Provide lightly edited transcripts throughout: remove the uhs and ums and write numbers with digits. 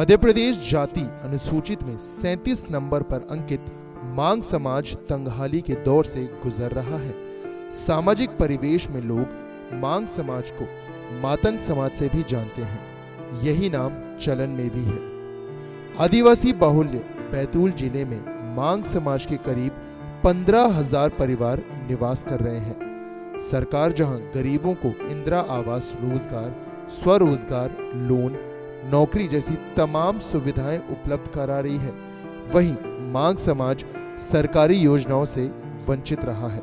मध्य प्रदेश जाति अनुसूचित में 37 नंबर पर अंकित मांग समाज तंगहाली के दौर से गुजर रहा है। सामाजिक परिवेश में लोग मांग समाज को मातंग समाज से भी जानते हैं। यही नाम चलन में भी है। आदिवासी बाहुल्य बैतूल जिले में मांग समाज के करीब 15,000 परिवार निवास कर रहे हैं। सरकार जहां गरीबों को इंदिरा आवास, रोजगार, स्वरोजगार, लोन, नौकरी जैसी तमाम सुविधाएं उपलब्ध करा रही है, वहीं मांग समाज सरकारी योजनाओं से वंचित रहा है।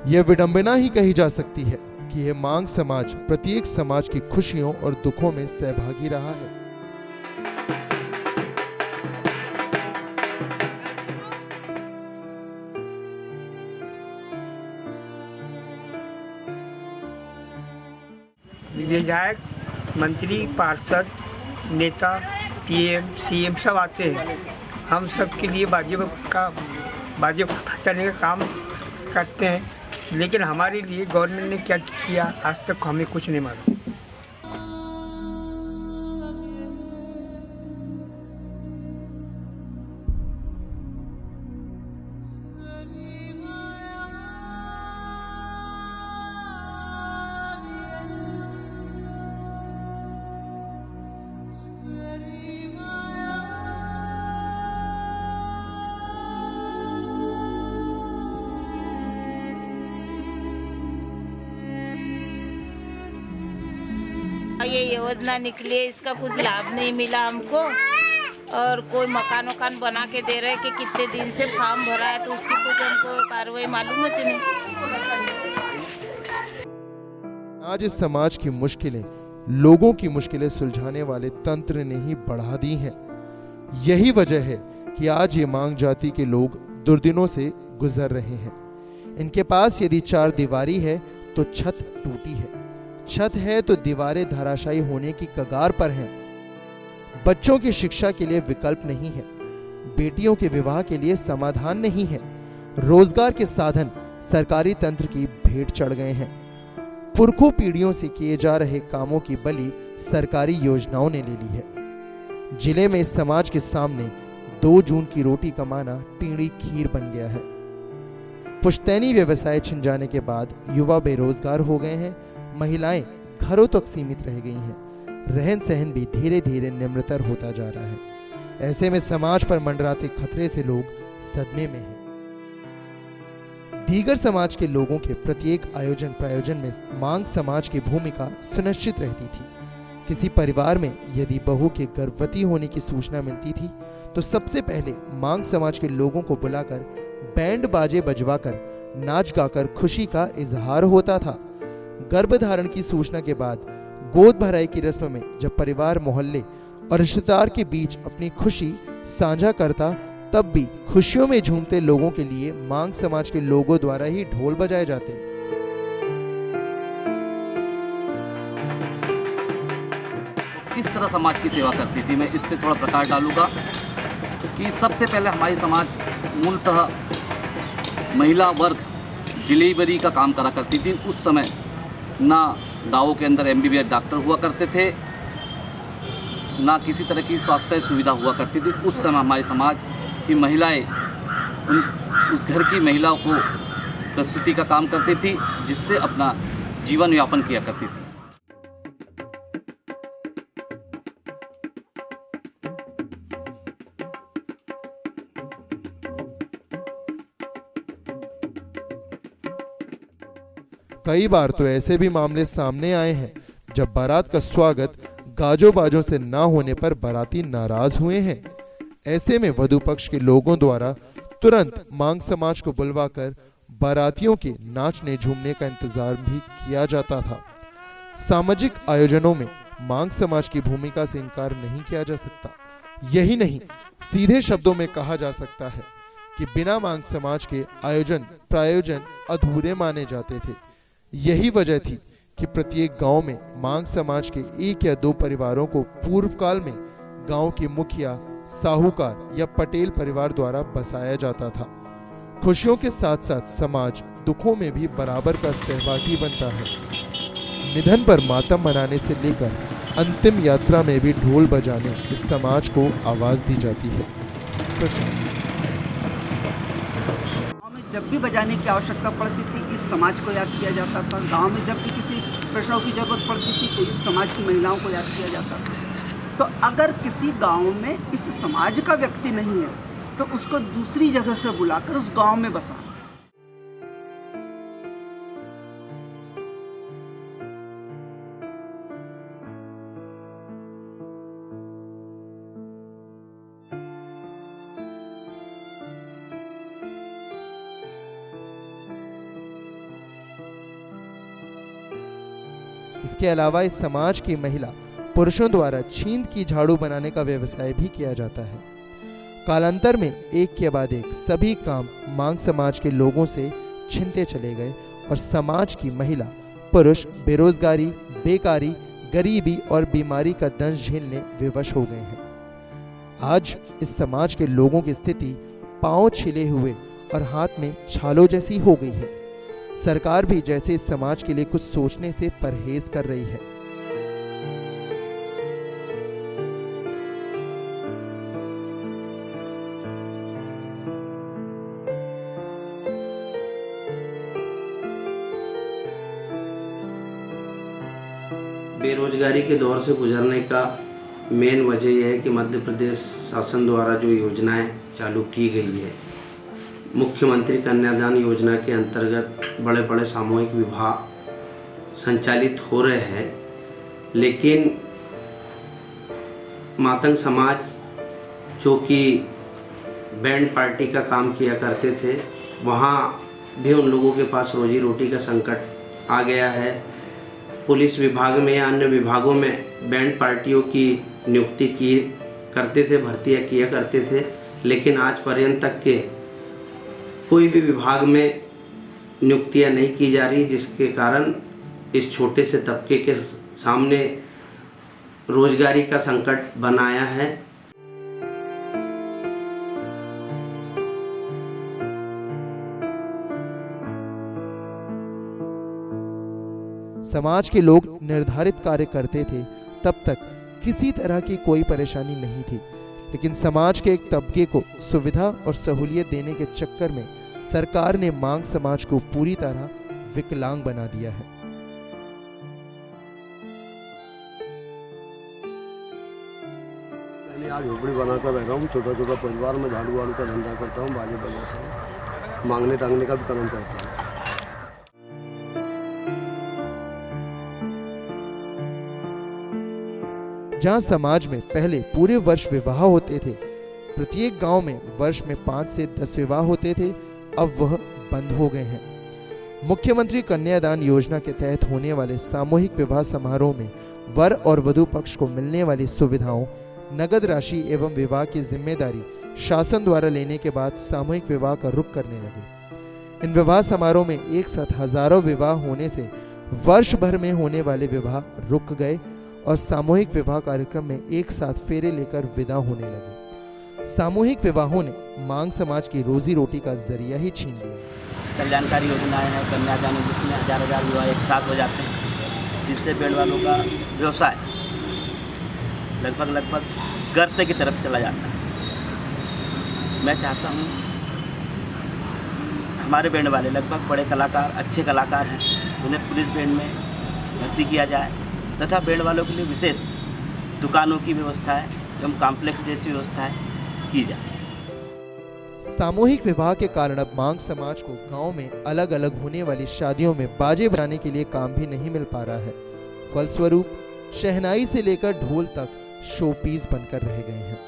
यह विडंबना ही कही जा सकती है कि यह मांग समाज प्रत्येक समाज की खुशियों और दुखों में सहभागी रहा है। विधायक, मंत्री, पार्षद, नेता, पीएम, सीएम सब आते हैं। हम सब के लिए बाजी बजाने का काम करते हैं, लेकिन हमारे लिए गवर्नमेंट ने क्या किया आज तक हमें कुछ नहीं मालूम। ये योजना निकली है, इसका कुछ लाभ नहीं मिला हमको। और कोई मकान बना के दे रहे हैं कि कितने दिन से फॉर्म भरा है, तो उसकी कुछ हमको कार्रवाई मालूम है नहीं। आज इस समाज की मुश्किलें लोगों की मुश्किलें सुलझाने वाले तंत्र ने ही बढ़ा दी हैं। यही वजह है कि आज ये मांग जाति के लोग दुर्दिनों से गुजर रहे हैं। इनके पास यदि चार दीवारी है तो छत टूटी है, छत है तो दीवारें धराशायी होने की कगार पर हैं। बच्चों की शिक्षा के लिए विकल्प नहीं है, बेटियों के विवाह के लिए समाधान नहीं है, रोजगार के साधन सरकारी तंत्र की भेंट चढ़ गए हैं। पुरखों पीढ़ियों से किए जा रहे कामों की बलि सरकारी योजनाओं ने ले ली है। जिले में इस समाज के सामने 2 जून की रोटी कमाना टीणी खीर बन गया है। पुश्तैनी व्यवसाय छिन जाने के बाद युवा बेरोजगार हो गए हैं, महिलाएं घरों तक सीमित रह गई हैं, रहन सहन भी धीरे धीरे निम्रतर होता जा रहा है। ऐसे में समाज पर मंडराते खतरे से लोग सदमे में हैं। दीगर समाज के लोगों के प्रत्येक आयोजन प्रयोजन में मांग समाज की भूमिका सुनिश्चित रहती थी। किसी परिवार में यदि बहू के गर्भवती होने की सूचना मिलती थी तो सबसे पहले मांग समाज के लोगों को बुलाकर बैंड बाजे बजवाकर नाच गाकर खुशी का इजहार होता था। गर्भधारण की सूचना के बाद गोद भराई की रस्म में जब परिवार, मोहल्ले और रिश्तेदार के बीच अपनी खुशी साझा करता, तब भी खुशियों में झूमते लोगों के लिए मांग समाज के लोगों द्वारा ही ढोल बजाए जाते। किस तरह समाज की सेवा करती थी, मैं इस पे थोड़ा प्रकाश डालूंगा कि सबसे पहले हमारी समाज मूलतः महिला वर्ग डिलीवरी का काम करा करती थी। उस समय ना गाँवों के अंदर MBBS डॉक्टर हुआ करते थे, ना किसी तरह की स्वास्थ्य सुविधा हुआ करती थी। उस समय हमारे समाज की महिलाएं उस घर की महिलाओं को प्रसूति का काम करती थी, जिससे अपना जीवन यापन किया करती थी। कई बार तो ऐसे भी मामले सामने आए हैं जब बारात का स्वागत गाजों बाजों से ना होने पर बाराती नाराज हुए हैं। ऐसे में वधू पक्ष के लोगों द्वारा तुरंत मांग समाज को बुलवाकर बारातियों के नाचने झूमने का इंतजार भी किया जाता था। सामाजिक आयोजनों में मांग समाज की भूमिका से इनकार नहीं किया जा सकता। यही नहीं, सीधे शब्दों में कहा जा सकता है कि बिना मांग समाज के आयोजन प्रायोजन अधूरे माने जाते थे। यही वजह थी कि प्रत्येक गांव में मांग समाज के 1 या 2 परिवारों को पूर्व काल में गांव के मुखिया, साहूकार या पटेल परिवार द्वारा बसाया जाता था। खुशियों के साथ साथ समाज दुखों में भी बराबर का सहभागी बनता है। निधन पर मातम मनाने से लेकर अंतिम यात्रा में भी ढोल बजाने इस समाज को आवाज दी जाती है। प्रश्न, गाँव में जब भी बजाने की आवश्यकता पड़ती थी इस समाज को याद किया जाता था। गांव में जब भी किसी प्रश्नों की जरूरत पड़ती थी तो इस समाज की महिलाओं को याद किया जाता था। तो अगर किसी गांव में इस समाज का व्यक्ति नहीं है तो उसको दूसरी जगह से बुलाकर उस गांव में बसाना। इसके अलावा इस समाज की महिला पुरुषों द्वारा छींद की झाड़ू बनाने का व्यवसाय भी किया जाता है। कालांतर में एक के बाद एक सभी काम मांग समाज के लोगों से छिनते चले गए और समाज की महिला पुरुष बेरोजगारी, बेकारी, गरीबी और बीमारी का दंश झेलने विवश हो गए हैं। आज इस समाज के लोगों की स्थिति पांव छिले हुए और हाथ में छालों जैसी हो गई है। सरकार भी जैसे इस समाज के लिए कुछ सोचने से परहेज कर रही है। बेरोजगारी के दौर से गुजरने का मेन वजह यह है कि मध्य प्रदेश शासन द्वारा जो योजनाएं चालू की गई है, मुख्यमंत्री कन्यादान योजना के अंतर्गत बड़े बड़े सामूहिक विवाह संचालित हो रहे हैं, लेकिन मातंग समाज जो कि बैंड पार्टी का काम किया करते थे, वहाँ भी उन लोगों के पास रोजी रोटी का संकट आ गया है। पुलिस विभाग में या अन्य विभागों में बैंड पार्टियों की नियुक्ति की करते थे, भर्तियाँ किया करते थे, लेकिन आज पर्यंत तक के कोई भी विभाग में नियुक्तियां नहीं की जा रही, जिसके कारण इस छोटे से तबके के सामने रोजगारी का संकट बनाया है। समाज के लोग निर्धारित कार्य करते थे, तब तक किसी तरह की कोई परेशानी नहीं थी, लेकिन समाज के एक तबके को सुविधा और सहूलियत देने के चक्कर में सरकार ने मांग समाज को पूरी तरह विकलांग बना दिया है। आज झोपड़ी बनाकर रह रहा हूँ, छोटा छोटा परिवार में झाड़ू वाड़ू का धंधा करता हूँ, बाजे बजाता हूँ, मांगने टांगने का भी काम करता हूँ। जहां समाज में पहले पूरे वर्ष विवाह होते थे, प्रत्येक गांव में वर्ष में 5 से 10 विवाह होते थे, अब वह बंद हो गए हैं। मुख्यमंत्री कन्यादान योजना के तहत होने वाले सामूहिक विवाह समारोह में वर और वधू पक्ष को मिलने वाली सुविधाओं, नगद राशि एवं विवाह की जिम्मेदारी शासन द्वारा लेने के बाद सामूहिक विवाह का रुख करने लगे। इन विवाह समारोह में एक साथ हजारों विवाह होने से वर्ष भर में होने वाले विवाह रुक गए और सामूहिक विवाह कार्यक्रम में एक साथ फेरे लेकर विदा होने लगे। सामूहिक विवाहों ने मांग समाज की रोजी रोटी का जरिया ही छीन लिया। कल्याणकारी योजनाएं हैं, कन्यादान, जिसमें हजार विवाह एक साथ हो जाते हैं, जिससे बैंड वालों का व्यवसाय लगभग गर्त की तरफ चला जाता है। मैं चाहता हूँ हमारे बैंड वाले लगभग बड़े कलाकार, अच्छे कलाकार हैं, उन्हें पुलिस बैंड में भर्ती किया जाए तथा बैंड वालों के लिए विशेष दुकानों की व्यवस्था एवं कॉम्प्लेक्स जैसी व्यवस्थाएं की जाए। सामूहिक विवाह के कारण अब मांग समाज को गांव में अलग अलग होने वाली शादियों में बाजे बजाने के लिए काम भी नहीं मिल पा रहा है। फलस्वरूप शहनाई से लेकर ढोल तक शोपीस बनकर रह गए हैं।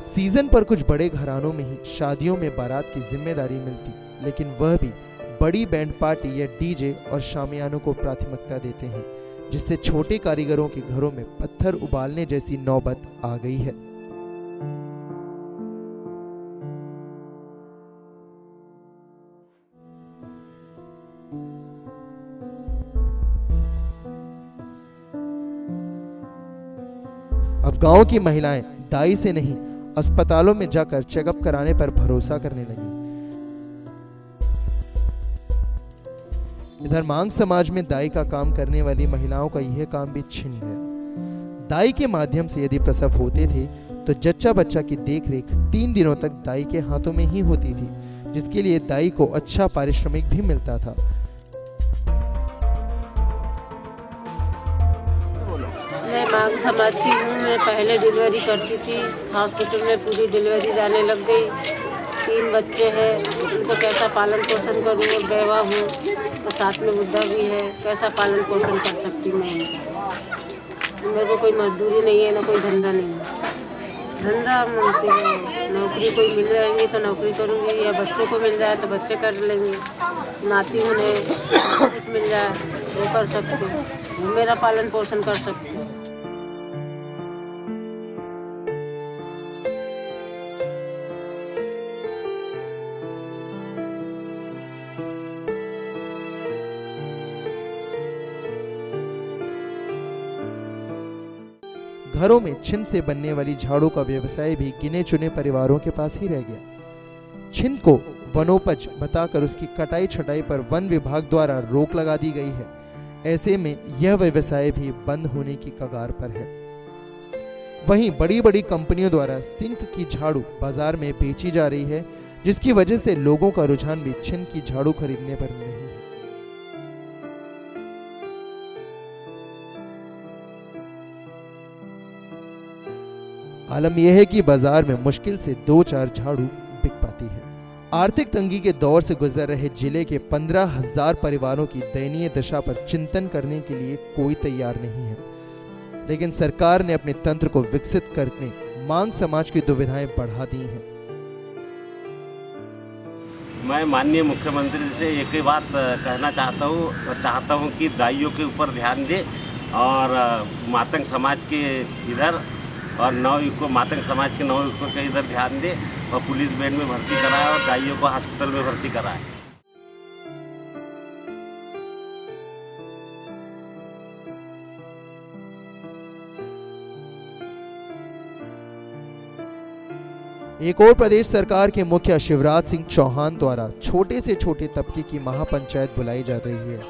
सीजन पर कुछ बड़े घरानों में ही शादियों में बारात की जिम्मेदारी मिलती, लेकिन वह भी बड़ी बैंड पार्टी या डीजे और शामियानों को प्राथमिकता देते हैं, जिससे छोटे कारीगरों के घरों में पत्थर उबालने जैसी नौबत आ गई है। अब गांव की महिलाएं दाई से नहीं, अस्पतालों में जाकर चेकअप कराने पर भरोसा करने लगी। इधर मांग समाज में दाई का काम करने वाली महिलाओं का यह काम भी छिन गया। दाई के माध्यम से यदि प्रसव होते थे तो जच्चा बच्चा की देखरेख 3 दिनों तक दाई के हाथों में ही होती थी, जिसके लिए दाई को अच्छा पारिश्रमिक भी मिलता था। मैं मांग समाज की हूँ। मैं पहले डिलीवरी करती थी, हॉस्पिटल में पूरी डिलीवरी जाने लग गई। 3 बच्चे हैं, उनको कैसा पालन पोषण करूँ। और बेवा हूँ तो साथ में बुढ़ा भी है, कैसा पालन पोषण कर सकती मैं। मेरे को कोई मजदूरी नहीं है, ना कोई धंधा नहीं है। धंधा नौकरी कोई मिल जाएंगी तो नौकरी करूँगी, या बच्चों को मिल जाए तो बच्चे कर लेंगे। नाती उन्हें कुछ मिल जाए वो कर सकते हूँ, मेरा पालन पोषण कर सकते हैं। घरों में छिंद से बनने वाली झाड़ू का व्यवसाय भी गिने चुने परिवारों के पास ही रह गया। छिंद को वनोपज बताकर उसकी कटाई छटाई पर वन विभाग द्वारा रोक लगा दी गई है। ऐसे में यह व्यवसाय भी बंद होने की कगार पर है। वहीं बड़ी बड़ी कंपनियों द्वारा सिंक की झाड़ू बाजार में बेची जा रही है, जिसकी वजह से लोगों का रुझान भी छिंद की झाड़ू खरीदने पर नहीं है। आलम यह है कि बाजार में मुश्किल से 2-4 झाड़ू बिक पाती है। आर्थिक तंगी के दौर से गुजर रहे जिले के 15,000 परिवारों की दयनीय दशा पर चिंतन करने के लिए कोई तैयार नहीं है, लेकिन सरकार ने अपने तंत्र को विकसित करके मांग समाज की दुविधाएं बढ़ा दी हैं। मैं माननीय मुख्यमंत्री से एक ही बात कहना चाहता हूँ और चाहता हूँ कि दाइयों के ऊपर ध्यान दे और मातंग समाज के इधर और नवयुवकों मातंग समाज के नवयुवकों के इधर ध्यान दे और पुलिस बैंड में भर्ती कराए और दाइयों को हॉस्पिटल में भर्ती कराए। एक और प्रदेश सरकार के मुखिया शिवराज सिंह चौहान द्वारा छोटे से छोटे तबके की महापंचायत बुलाई जा रही है।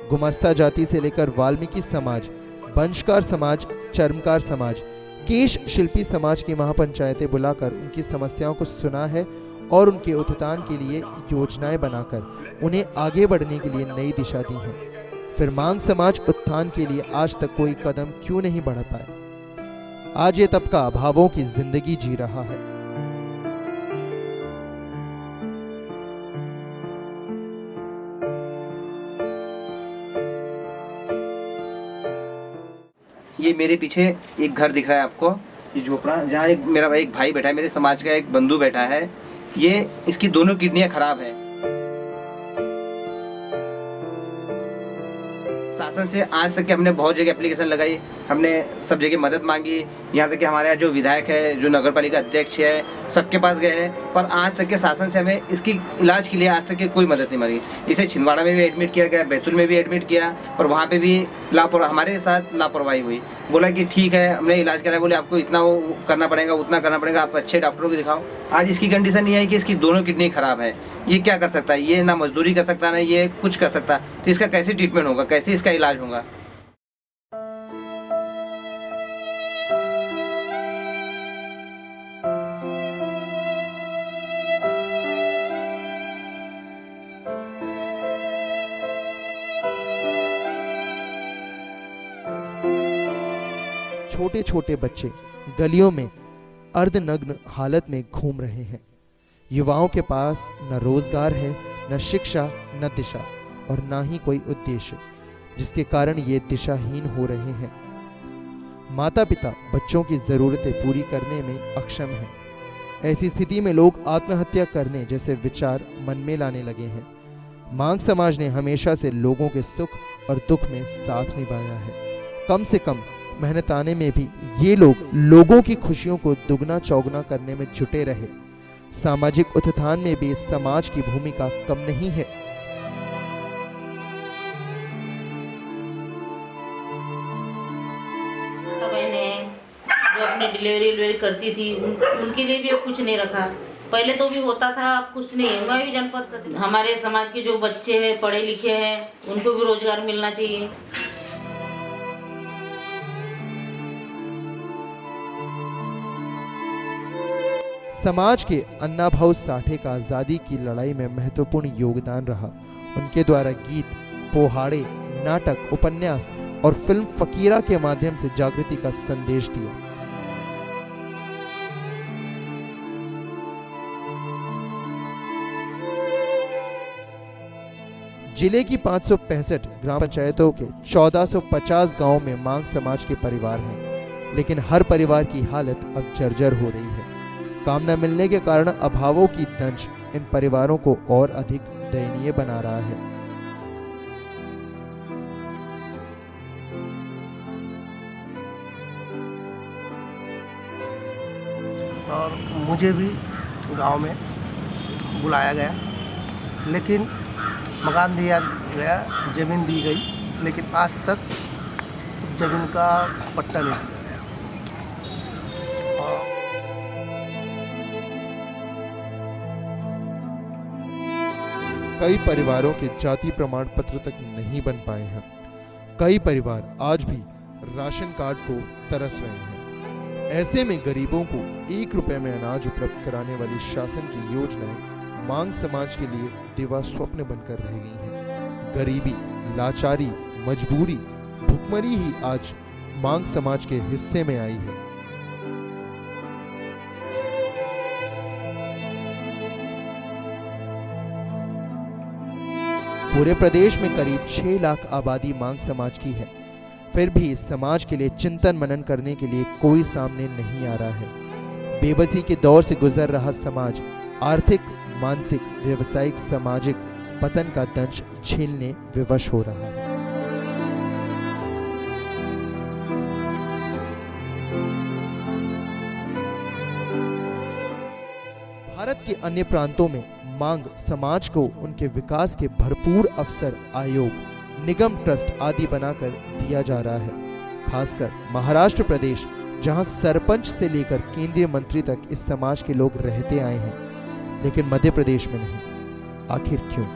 गुमास्ता जाति से लेकर वाल्मीकि समाज, वंशकार समाज, चर्मकार समाज, केश शिल्पी समाज की महापंचायतें बुलाकर उनकी समस्याओं को सुना है और उनके उत्थान के लिए योजनाएं बनाकर उन्हें आगे बढ़ने के लिए नई दिशा दी है। फिर मांग समाज उत्थान के लिए आज तक कोई कदम क्यों नहीं बढ़ा पाए? आज ये तबका अभावों की जिंदगी जी रहा है। ये मेरे पीछे एक घर दिख रहा है आपको, ये झोपड़ा, जहाँ एक मेरा एक भाई बैठा है, मेरे समाज का एक बंधु बैठा है। ये इसकी दोनों किडनियाँ खराब है। शासन से आज तक के हमने बहुत जगह एप्लीकेशन लगाई, हमने सब जगह मदद मांगी। यहाँ तक कि हमारे यहाँ जो विधायक है, जो नगर पालिका अध्यक्ष है, सबके पास गए हैं, पर आज तक के शासन से हमें इसकी इलाज के लिए आज तक की कोई मदद नहीं मिली। इसे छिंदवाड़ा में भी एडमिट किया गया, बैतूल में भी एडमिट किया, पर वहाँ पे भी हमारे साथ लापरवाही हुई। बोला कि ठीक है हमने इलाज कराया, बोले आपको इतना वो करना पड़ेगा, उतना करना पड़ेगा, आप अच्छे डॉक्टरों को दिखाओ। आज इसकी कंडीशन ये है कि इसकी दोनों किडनी खराब है। ये क्या कर सकता है? ये ना मजदूरी कर सकता, ना ये कुछ कर सकता। तो इसका कैसे ट्रीटमेंट होगा, कैसे इसका इलाज होगा? छोटे छोटे बच्चे गलियों में अर्धनग्न हालत में घूम रहे हैं। युवाओं के पास न रोजगार है, न शिक्षा, न दिशा और न ही कोई उद्देश्य, जिसके कारण ये दिशाहीन हो रहे हैं। माता पिता बच्चों की जरूरतें पूरी करने में अक्षम हैं। ऐसी स्थिति में लोग आत्महत्या करने जैसे विचार मन में लाने लगे हैं। मांग समाज ने हमेशा से लोगों के सुख और दुख में साथ निभाया है। कम से कम मेहनताने में भी ये लोग लोगों की खुशियों को दुगना चौगुना करने में जुटे रहे। सामाजिक उत्थान में भी इस समाज की भूमिका कम नहीं है। जो अपनी डिलीवरी करती थी उनके लिए भी अब कुछ नहीं रखा। पहले तो भी होता था, अब कुछ नहीं है। मैं भी जनपद से, हमारे समाज के जो बच्चे हैं, पढ़े लिखे हैं, उनको भी रोजगार मिलना चाहिए। समाज के अन्ना भाऊ साठे का आजादी की लड़ाई में महत्वपूर्ण योगदान रहा। उनके द्वारा गीत, पोहाड़े, नाटक, उपन्यास और फिल्म फकीरा के माध्यम से जागृति का संदेश दिया। जिले की 565 ग्राम पंचायतों के 1450 गांवों में मांग समाज के परिवार हैं, लेकिन हर परिवार की हालत अब जर्जर हो रही है। काम न मिलने के कारण अभावों की दंश इन परिवारों को और अधिक दयनीय बना रहा है। और मुझे भी गांव में बुलाया गया, लेकिन मकान दिया गया, ज़मीन दी गई, लेकिन आज तक ज़मीन का पट्टा नहीं दिया गया। कई परिवारों के जाति प्रमाण पत्र तक नहीं बन पाए हैं। कई परिवार आज भी राशन कार्ड को तरस रहे हैं। ऐसे में गरीबों को 1 रुपए में अनाज उपलब्ध कराने वाली शासन की योजनाएं मांग समाज के लिए दिवा स्वप्न बनकर रह गई हैं। गरीबी, लाचारी, मजबूरी, भुखमरी ही आज मांग समाज के हिस्से में आई है। पूरे प्रदेश में करीब 6 लाख आबादी मांग समाज की है। फिर भी इस समाज के लिए चिंतन मनन करने के लिए कोई सामने नहीं आ रहा है। बेबसी के दौर से गुजर रहा समाज आर्थिक, मानसिक, व्यवसायिक, सामाजिक पतन का दंश झेलने विवश हो रहा है। भारत के अन्य प्रांतों में मांग समाज को उनके विकास के भरपूर अवसर आयोग, निगम, ट्रस्ट आदि बनाकर दिया जा रहा है। खासकर महाराष्ट्र प्रदेश, जहां सरपंच से लेकर केंद्रीय मंत्री तक इस समाज के लोग रहते आए हैं, लेकिन मध्य प्रदेश में नहीं। आखिर क्यों?